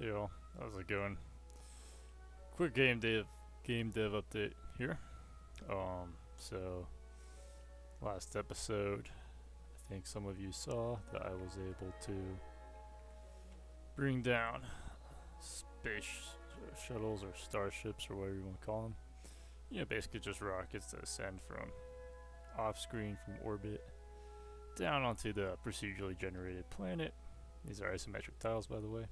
Yo, how's it going? Quick game dev update here. So last episode, I think some of you saw that I was able to bring down space shuttles or starships or whatever you want to call them. You know, basically just rockets that ascend from off screen from orbit down onto the procedurally generated planet. These are isometric tiles, by the way.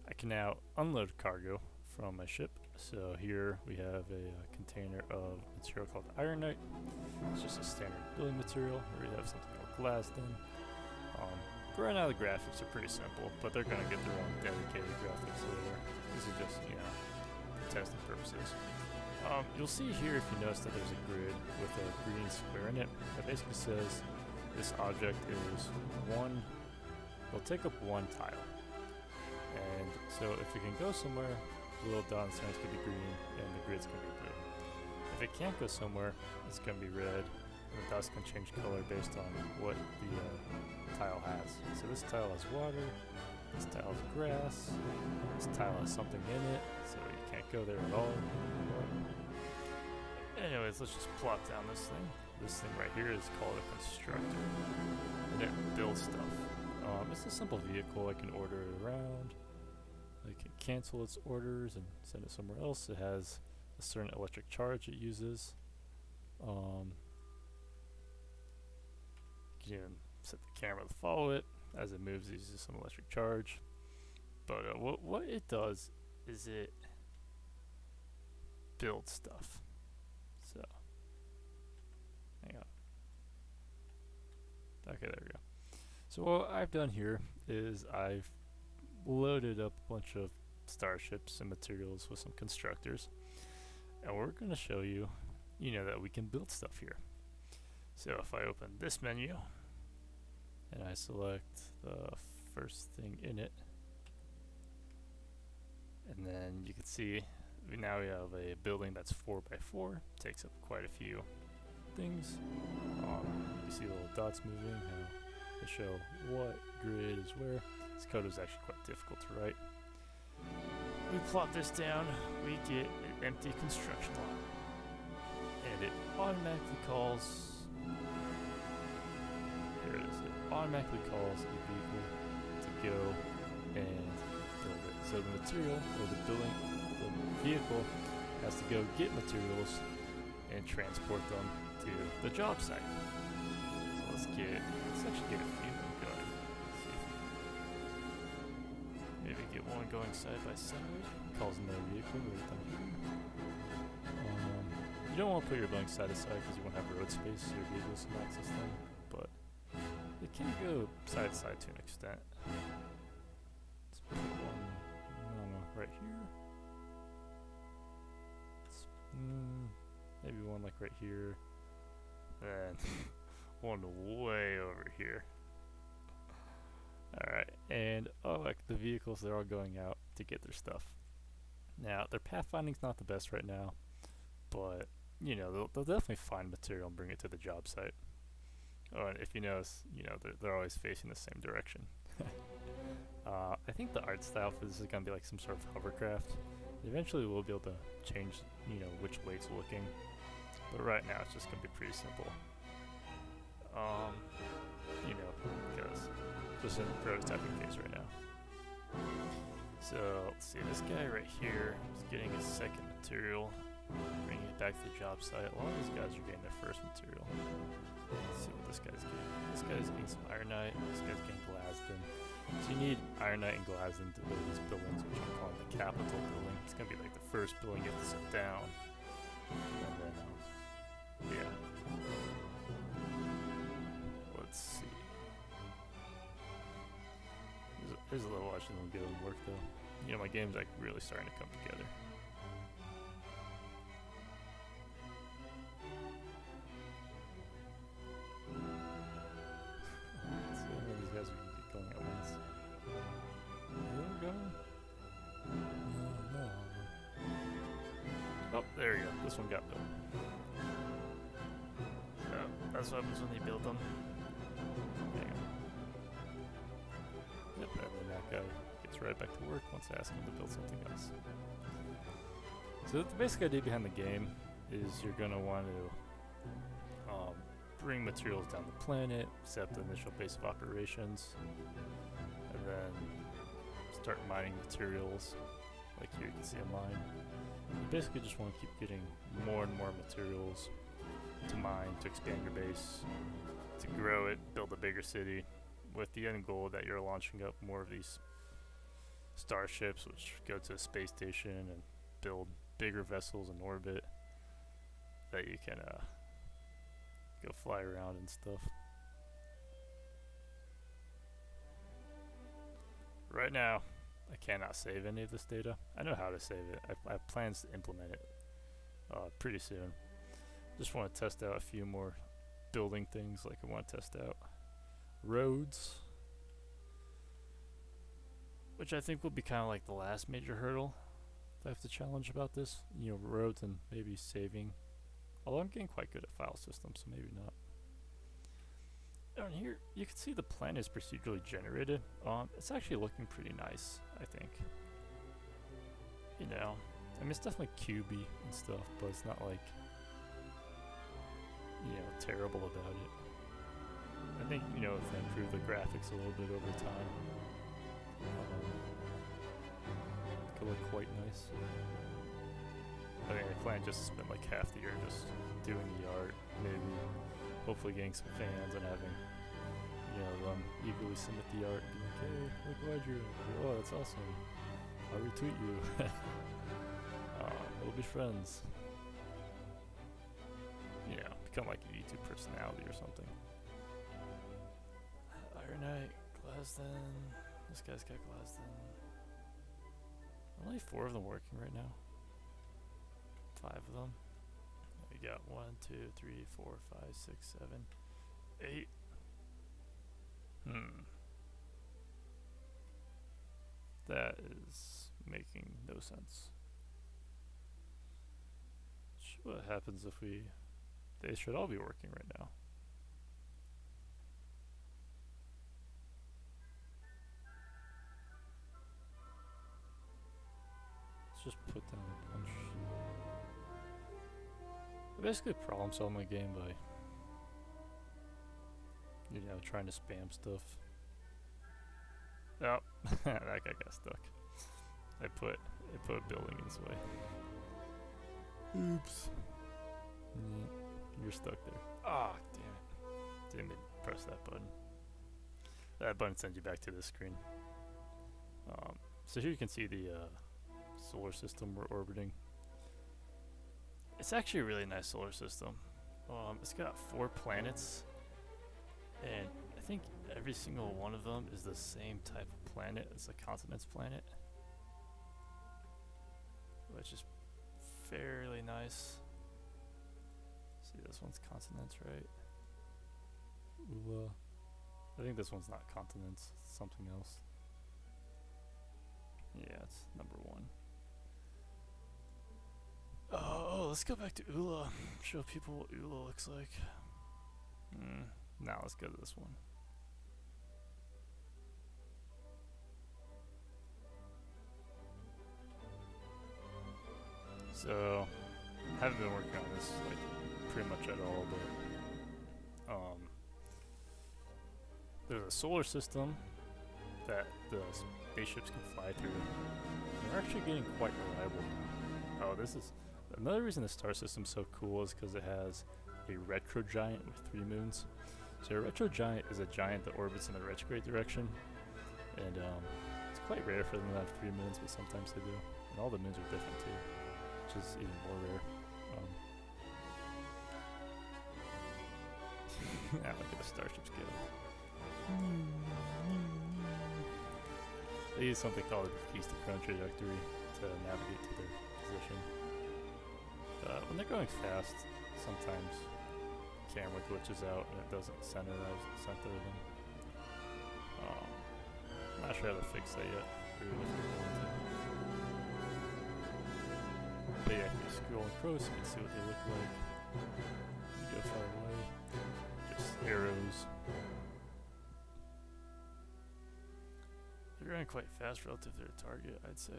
I can now unload cargo from my ship. So here we have a container of material called ironite. It's just a standard building material. We have something called glass then. But right now the graphics are pretty simple, but they're going to get their own dedicated graphics later. This is just, for testing purposes. You'll see here, if you notice, that there's a grid with a green square in it. That basically says this object is it'll take up one tile. And so if it can go somewhere, the little dot in the center is going to be green and the grid's going to be blue. If it can't go somewhere, it's going to be red, and the dots can change color based on what the tile has. So this tile has water, this tile has grass, this tile has something in it, so you can't go there at all. Anyways, let's just plop down this thing. This thing right here is called a constructor, and it builds stuff. It's a simple vehicle. I can order it around. I can cancel its orders and send it somewhere else. It has a certain electric charge it uses. You can set the camera to follow it. As it moves, it uses some electric charge. But what it does is it builds stuff. So, hang on. Okay, there we go. So what I've done here is I've loaded up a bunch of starships and materials with some constructors, and we're going to show you, that we can build stuff here. So if I open this menu and I select the first thing in it, and then you can see now we have a building that's 4x4, takes up quite a few things. You see the little dots moving, to show what grid is where. This code is actually quite difficult to write. We plot this down, we get an empty construction lot. And it automatically calls, here it is, it automatically calls a vehicle to go and build it. So the material, or the vehicle has to go get materials and transport them to the job site. So let's actually get a few of them going. Let's see if we maybe get one going side by side. Calls another vehicle right down here. You don't want to put your building side to side because you won't have road space, so your vehicles can access them. But it can go side to side to an extent. Let's put one, I don't know, right here. Maybe one like right here. And one way over here. Alright, and like the vehicles, they're all going out to get their stuff. Now, their pathfinding's not the best right now, but they'll definitely find material and bring it to the job site. Oh, and if you notice, they're always facing the same direction. I think the art style for this is gonna be like some sort of hovercraft. Eventually we'll be able to change, which way it's looking. But right now it's just gonna be pretty simple. Because just in the prototyping phase right now. So let's see, this guy right here is getting his second material, bringing it back to the job site. A lot of these guys are getting their first material. Let's see what this guy's getting. This guy's getting some ironite, this guy's getting glasden. So you need ironite and glasden to build these buildings, which I'm calling the capital building. It's gonna be like the first building you have to set down. And then, yeah. Let's see. There's a little watching them get them work though. My game's like really starting to come together. Let's see how many of these guys we can get going at once. They're going. No. Oh, there we go. This one got built. So that's what happens when you build them. Hang on. Yep, and then that guy gets right back to work once I ask him to build something else. So the basic idea behind the game is you're going to want to bring materials down the planet, set up the initial base of operations, and then start mining materials. Like here you can see a mine. You basically just want to keep getting more and more materials to mine, to expand your base, to grow it, build a bigger city, with the end goal that you're launching up more of these starships, which go to a space station and build bigger vessels in orbit that you can go fly around and stuff. Right now, I cannot save any of this data. I know how to save it. I have plans to implement it pretty soon. Just want to test out a few more building things. Like I want to test out roads, which I think will be kind of like the last major hurdle if I have to challenge about this. You know, roads and maybe saving. Although I'm getting quite good at file systems, so maybe not. Down here, you can see the planet is procedurally generated. It's actually looking pretty nice, I think. You know, I mean, it's definitely cubey and stuff, but it's not like, you know, terrible about it. I think, you know, if they improve the graphics a little bit over time, it could look quite nice. I think I plan just to spend like half the year just doing the art, maybe hopefully getting some fans and having, you know, them eagerly submit the art and be like, hey, look what I drew. Oh, that's awesome. I'll retweet you. We'll be friends. You know, become like a YouTube personality or something. Ironite, Glasden. This guy's got Glasden. Only 4 of them working right now. 5 of them. We got 1, 2, 3, 4, 5, 6, 7, 8. That is making no sense. What happens if they should all be working right now. Let's just put down a bunch. I basically problem solve my game by, you know, trying to spam stuff. Oh, that guy got stuck. I put a building in his way. Oops. You're stuck there. Ah, damn it. Didn't press that button. That button sends you back to this screen. So here you can see the solar system we're orbiting. It's actually a really nice solar system. It's got 4 planets, and I think every single one of them is the same type of planet as the continents planet, which is fairly nice. See, this one's continents, right? Ula. I think this one's not continents, it's something else. Yeah, it's number 1. Oh, let's go back to Ula. Show people what Ula looks like. Now let's go to this one. So, I haven't been working on this like pretty much at all, but there's a solar system that the spaceships can fly through. And they're actually getting quite reliable now. Oh, this is another reason the star system's so cool is because it has a retro giant with 3 moons. So a retro giant is a giant that orbits in the retrograde direction, and it's quite rare for them to have 3 moons, but sometimes they do. And all the moons are different too, which is even more rare. Yeah, look at the starships go. They use something called the keys to chrono trajectory to navigate to their position. When they're going fast, sometimes the camera glitches out and it doesn't center them. I'm not sure how to fix that yet. But yeah, if you scroll across, you can see what they look like. You go far away, just arrows. They're going quite fast relative to their target, I'd say.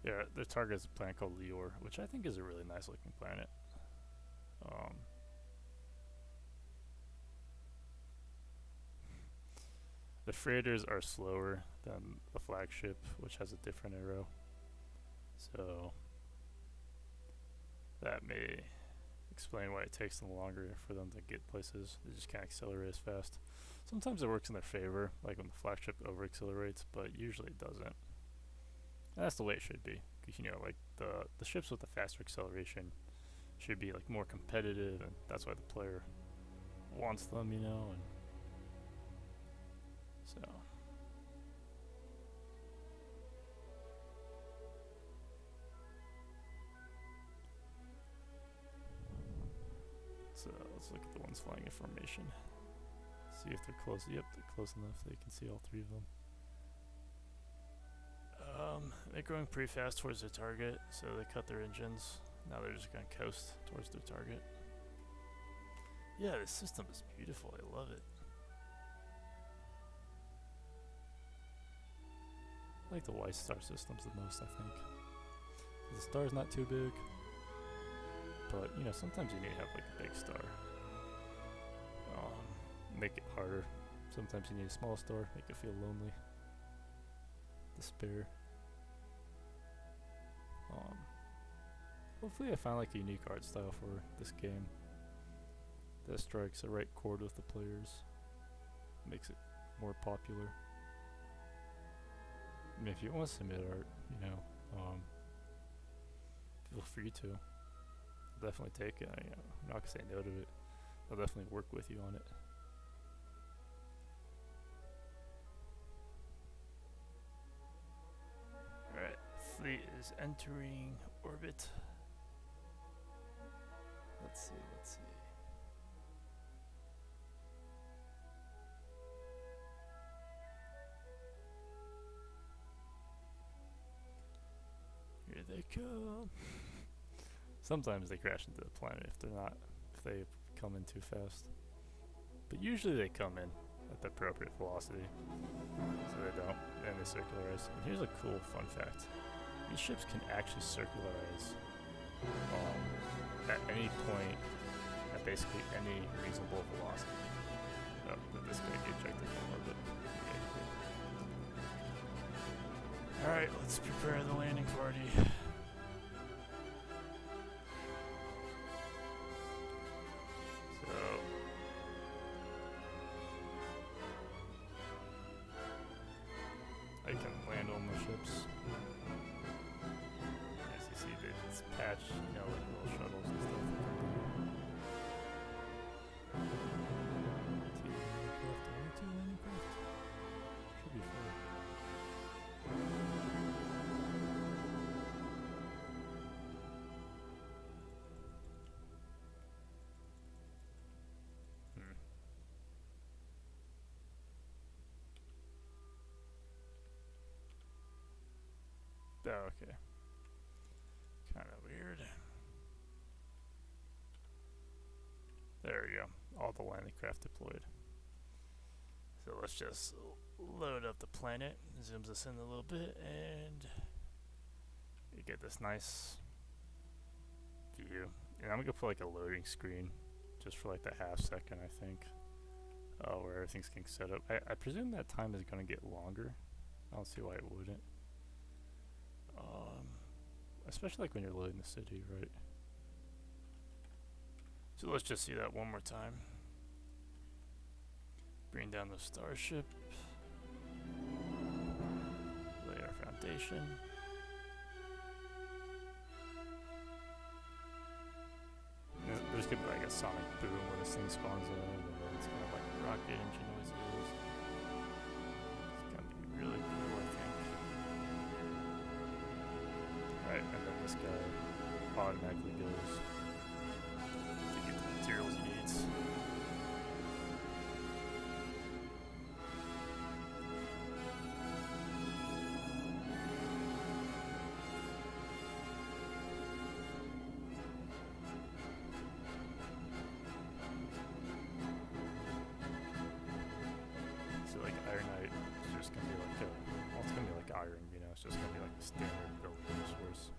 Yeah, their target is a planet called Lior, which I think is a really nice looking planet. The freighters are slower than the flagship, which has a different arrow. So that may explain why it takes them longer for them to get places. They just can't accelerate as fast. Sometimes it works in their favor, like when the flagship over accelerates, but usually it doesn't. And that's the way it should be. Because, you know, like the ships with the faster acceleration should be like more competitive, and that's why the player wants them, you know, and so let's look at the ones flying in formation. See if they're close. Yep, they're close enough they can see all three of them. They're going pretty fast towards their target, so they cut their engines. Now they're just going to coast towards their target. Yeah, this system is beautiful. I love it. I like the white star systems the most, I think. The star's not too big, but you know, sometimes you need to have like a big star. Make it harder. Sometimes you need a small star, make it feel lonely. Despair. Hopefully I find like a unique art style for this game that strikes the right chord with the players, makes it more popular. I mean, if you want to submit art, you know, feel free to. I'll definitely take it. I'm not gonna say no to it. I'll definitely work with you on it. Alright, fleet is entering orbit. Let's see. Here they come. Sometimes they crash into the planet if they come in too fast. But usually they come in at the appropriate velocity, so they don't, and they circularize. And here's a cool fun fact. These ships can actually circularize at any point, at basically any reasonable velocity. Oh, this guy get ejected from orbit. Alright, let's prepare the landing party. I can land on the ships. As you see, it's patched, you know, like little shuttles and stuff. Two landing craft. Should be fun. Oh, okay. Kind of weird. There we go. All the landing craft deployed. So let's just load up the planet. Zooms us in a little bit, and you get this nice view. And I'm gonna put like a loading screen, just for like the half second, I think, where everything's getting set up. I presume that time is gonna get longer. I don't see why it wouldn't. Especially like when you're loading the city, right? So let's just see that one more time. Bring down the starship. Lay our foundation. There's gonna be like a sonic boom when this thing spawns in, and then it's gonna have like rocket engine noises. It's gonna be really cool, I think. Right, and then this guy automatically goes to get the materials he needs. it's just gonna be like a standard building resource.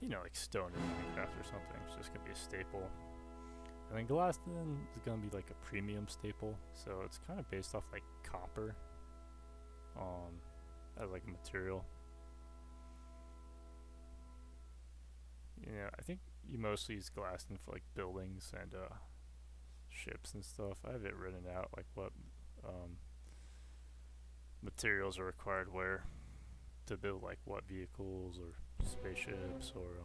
You know, like stone in Minecraft or something. It's just gonna be a staple. And then glass then is gonna be like a premium staple. So it's kind of based off like copper. As like a material. You know, I think you mostly use glass for like buildings and ships and stuff. I have it written out like what materials are required where to build like what vehicles or spaceships or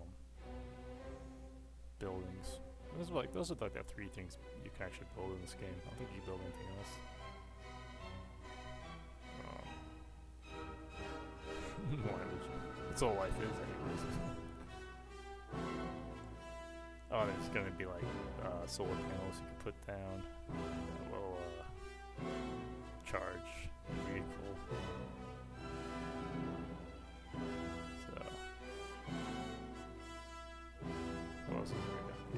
buildings. Those are like the three things you can actually build in this game. I don't think you can build anything else. That's all life is, anyways. Oh, there's gonna be like solar panels you can put down that will charge the vehicle. So, what else is there gonna be?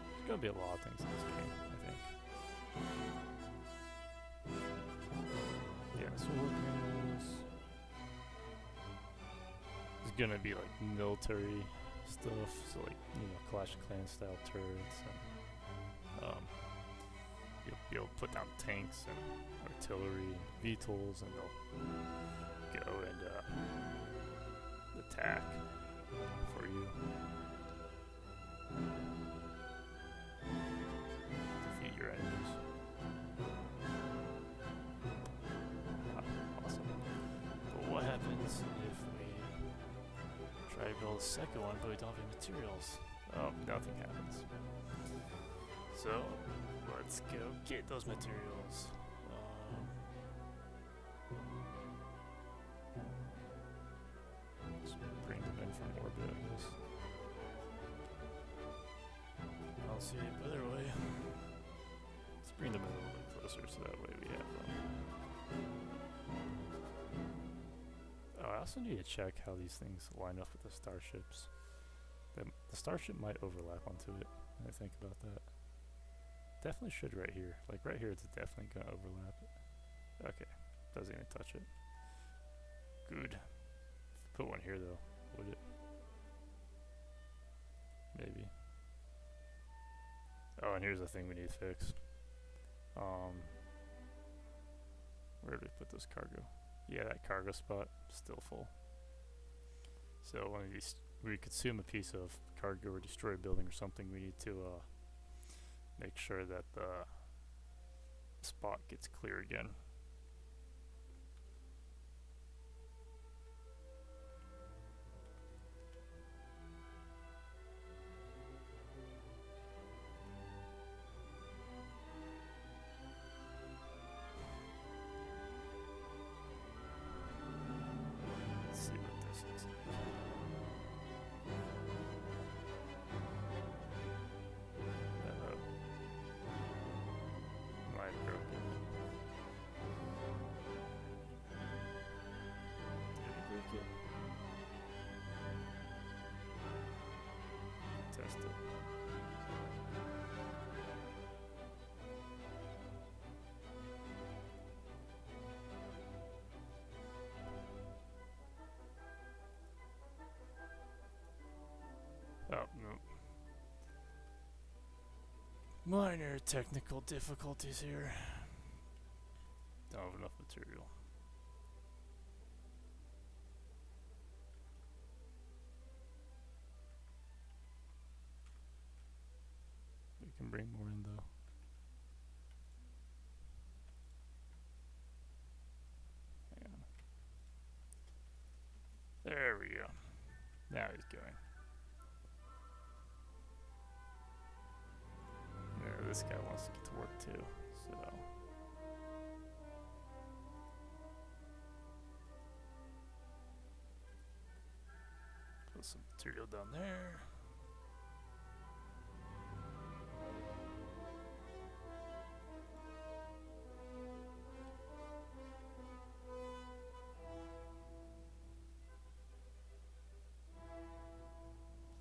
There's gonna be a lot of things in this game, I think. Yeah, solar panels. There's gonna be like military stuff, so like, you know, Clash of Clans style turrets, and you'll be able to put down tanks and artillery and VTOLs, and they'll go and attack for you. Defeat your enemies. Awesome. But what happens if we try to build a second one, but we don't have any materials? Oh, nothing happens. So, let's go get those materials. Just bring them in from orbit, I guess. I don't see any better way. Let's bring them in a little bit closer so that way we have them. Oh, I also need to check how these things line up with the starships. The starship might overlap onto it when I think about that. Definitely should right here. Like right here, it's definitely gonna overlap it. Okay, doesn't even touch it. Good. Put one here though, would it? Maybe. Oh, and here's the thing we need to fix. Where did we put this cargo? Yeah, that cargo spot still full. So when we consume a piece of cargo or destroy a building or something, we need to make sure that the spot gets clear again. Let's see what this is. Might have broken it. Did it break it? Test it. Oh, no. Minor technical difficulties here. Don't have enough material. We can bring more in though. Hang on. There we go. Now he's going. Yeah, this guy wants to get to work too, so. Put some material down there.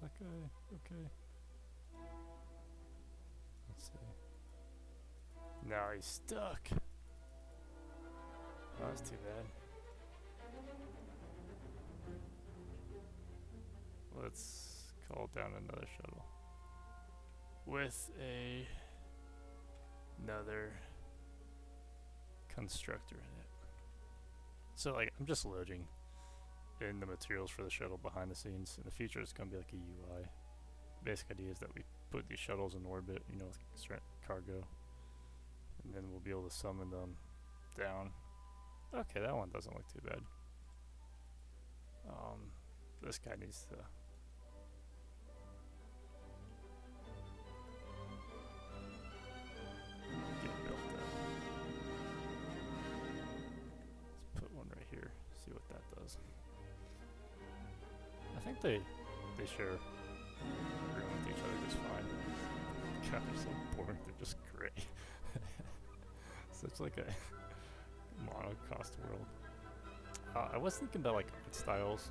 That guy, okay. Let's see. Now he's stuck. Oh, that's too bad. let's call down another shuttle with another constructor in it. So like I'm just loading in the materials for the shuttle behind the scenes. In the future it's going to be like a UI. Basic idea is that we put these shuttles in orbit, you know, with cargo, and then we'll be able to summon them down. Okay, that one doesn't look too bad. This guy needs to get built up. Let's put one right here, see what that does. I think they share room with each other just fine. God, they're so boring, they're just gray. Such like a monocost world. I was thinking about like art styles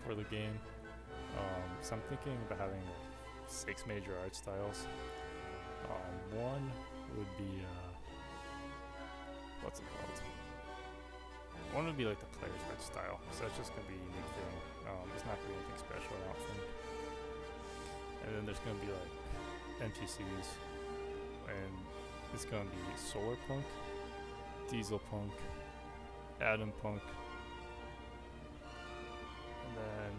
for the game. So I'm thinking about having like 6 major art styles. One would be what's it called? One would be like the player's art style. So that's just gonna be a unique thing. It's not gonna be anything special, I don't think. And then there's gonna be like NPCs, and it's gonna be solar punk, diesel punk, atom punk, and then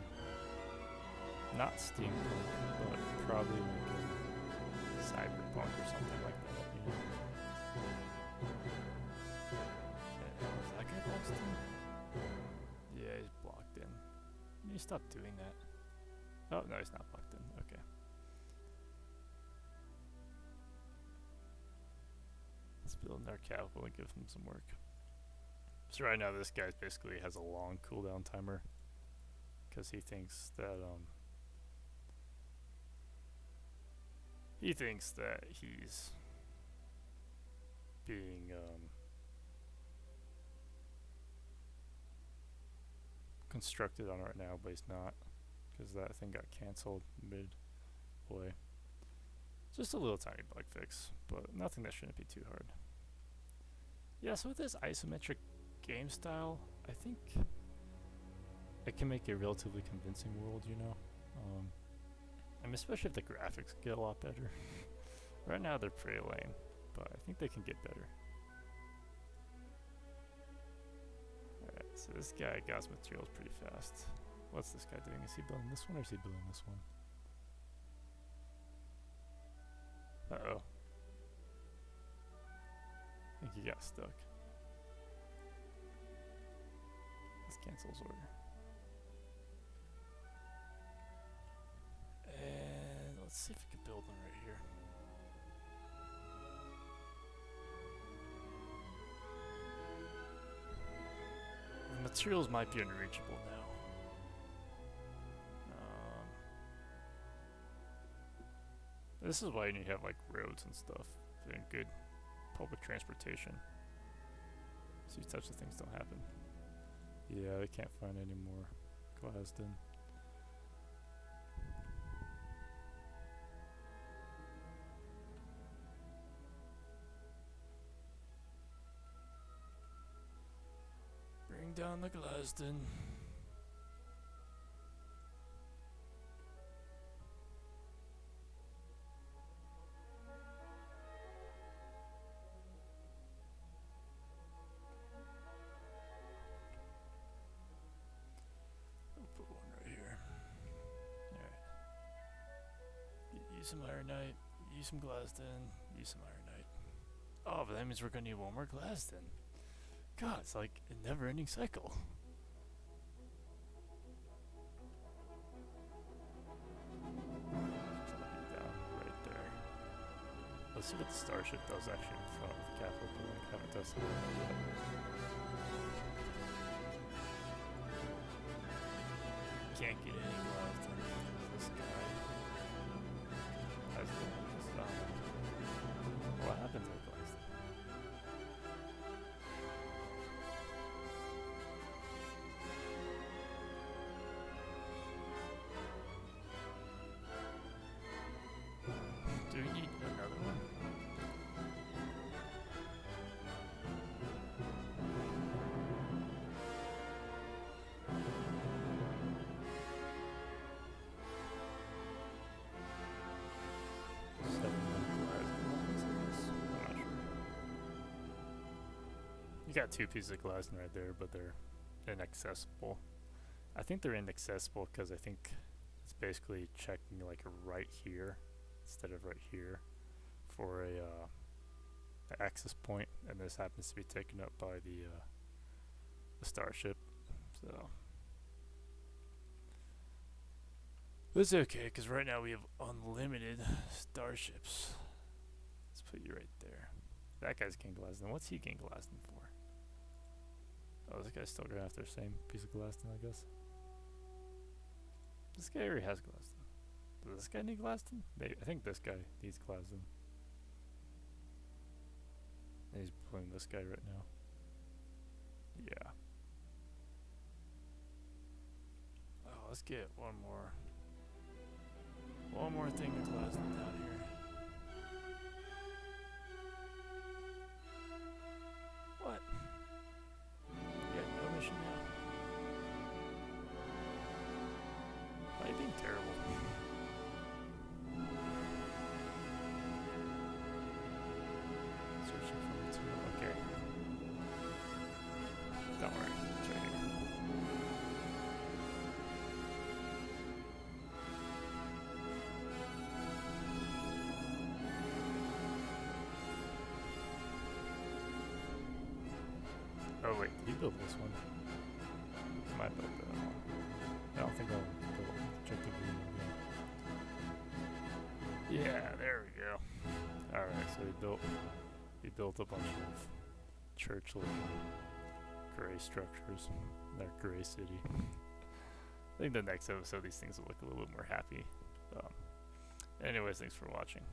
not steampunk, but probably like cyberpunk or something like that. You know? Is that guy blocked in? Yeah, he's blocked in. You need to stop doing that. Oh no, he's not blocked in. Okay. Let's build another capital and give him some work. So right now this guy basically has a long cooldown timer because he thinks that he's being constructed on right now, but he's not, because that thing got cancelled midway. Just a little tiny bug fix, but nothing that shouldn't be too hard. Yeah, so with this isometric game style, I think it can make a relatively convincing world, you know? I mean, especially if the graphics get a lot better. Right now they're pretty lame, but I think they can get better. Alright, so this guy got his materials pretty fast. What's this guy doing? Is he building this one or is he building this one? Uh-oh. I think he got stuck. Let's cancel his order. And let's see if we can build one right here. The materials might be unreachable now. This is why you need to have like roads and stuff and good public transportation. So these types of things don't happen. Yeah, they can't find any more Glasden. Bring down the Glasden. Use some Ironite, use some Glasden, use some Ironite. Oh, but that means we're gonna need one more Glasden. God, it's like a never-ending cycle. Down right there. Let's see what the Starship does actually in front of the Capitol building. I haven't tested it yet. Can't get any Glasden. This guy. What happened to the place? Do we need another one? You got 2 pieces of glass right there, but they're inaccessible. I think they're inaccessible because I think it's basically checking like right here instead of right here for a access point, and this happens to be taken up by the Starship. So it's okay because right now we have unlimited Starships. Let's put you right there. That guy's gained Glasden. What's he gained Glasden for? Oh, this guy's still going after the same piece of Glasden, I guess. This guy already has Glasden. Does this guy need Glasden? I think this guy needs Glasden. And he's playing this guy right now. Yeah. Oh, let's get one more thing of Glasden down here. What? Yeah, no mission now. Why are you being terrible? Searching for material. Okay. Don't worry. It's right here. Oh wait, did you build this one? I might build that one. I don't think I'll build it. Check the green one again. Yeah, there we go. Alright, so we built a bunch of church-looking gray structures in that gray city. I think the next episode these things will look a little bit more happy. Anyways, thanks for watching.